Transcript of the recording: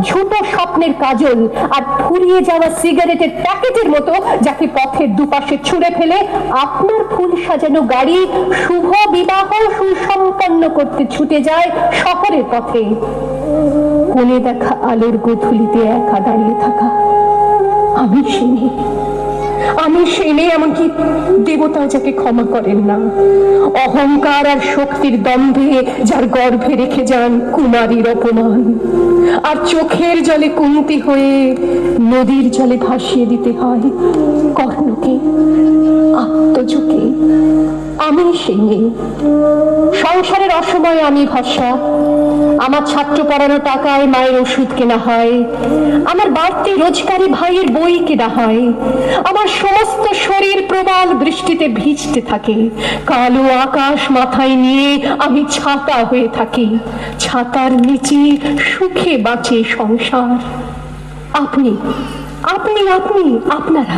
ঝুটো স্বপ্নের কাজল আর ফুরিয়ে যাওয়া সিগারেটের প্যাকেটের মতো যাকে পথের দুপাশে ছুঁড়ে ফেলে আপনার ফুল সাজানো গাড়ি শুভ বিবাহ সুসম্পন্ন করতে ছুটে যায় শহরের পথে। কোণে দেখা আলোর গোধূলিতে একা দাঁড়িয়ে থাকা আমি সেই মেয়ে, এমনকি দেবতাও যাকে ক্ষমা করেন না। অহংকার আর শক্তির দম্ভে যার গর্ভে রেখে যান কুমারীর অপমান, আর চোখের জলে কুন্তি হয়ে নদীর জলে ভাসিয়ে দিতে হয় কর্ণকে, আত্মজকে। আমি সেই মেয়ে। সংসারের অসময়ে আমি ভরসা। আমার ছাত্র পড়ানো টাকায় মায়ের ওষুধ কেনা হয়, আমার বাড়তি রোজগারি ভাইয়ের বই কেনা হয়, আমার সমস্ত শরীর প্রবল বৃষ্টিতে ভিজতে থাকে, কালো আকাশ মাথায় নিয়ে আমি ছাতা হয়ে থাকি, ছাতার নিচে সুখে বাঁচে সংসার। আপনি আপনি আপনি আপনারা